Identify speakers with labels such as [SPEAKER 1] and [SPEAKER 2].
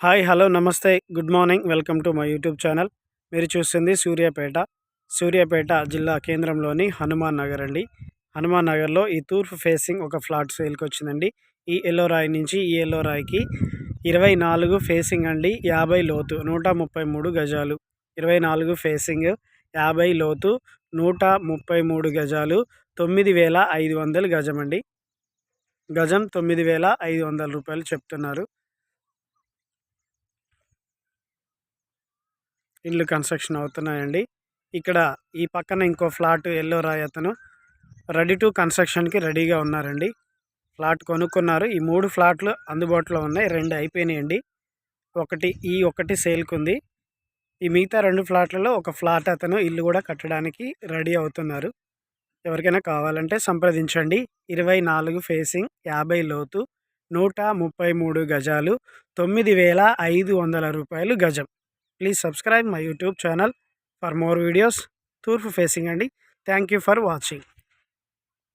[SPEAKER 1] Hi hello నమస్తే good morning welcome to my YouTube channel. మీరు చూస్తుంది సూర్యాపేట జిల్లా కేంద్రంలోని హనుమాన్ నగర్ అండి. హనుమాన్ నగర్లో ఈ తూర్పు ఫేసింగ్ ఒక ఫ్లాట్ సేల్కి వచ్చిందండి. ఈ ఎల్లో రాయి నుంచి ఈ ఎల్లో రాయికి 24 ఫేసింగ్ అండి, 50 లోతు, 133 గజాలు. 24 ఫేసింగ్, 50 లోతు, 133 గజాలు, 9,500 గజం అండి. గజం 9,500 రూపాయలు చెప్తున్నారు. ఇల్లు కన్స్ట్రక్షన్ అవుతున్నాయండి. ఇక్కడ ఈ పక్కన ఇంకో ఫ్లాట్ ఎల్లో రాయి అతను రెడీ టు కన్స్ట్రక్షన్కి రెడీగా ఉన్నారండి. ఫ్లాట్ కొనుక్కున్నారు. ఈ 3 ఫ్లాట్లు అందుబాటులో ఉన్నాయి. 2 అయిపోయినాయండి. ఒకటి సేల్కి ఉంది. ఈ మిగతా 2 ఫ్లాట్లలో ఒక ఫ్లాట్ అతను ఇల్లు కూడా కట్టడానికి రెడీ అవుతున్నారు. ఎవరికైనా కావాలంటే సంప్రదించండి. 24 ఫేసింగ్, 50 లోతు, 133 గజాలు, 9,500 రూపాయలు గజం. Please subscribe my YouTube channel for more videos. తూర్పు ఫేసింగ్ అండి. Thank you for watching.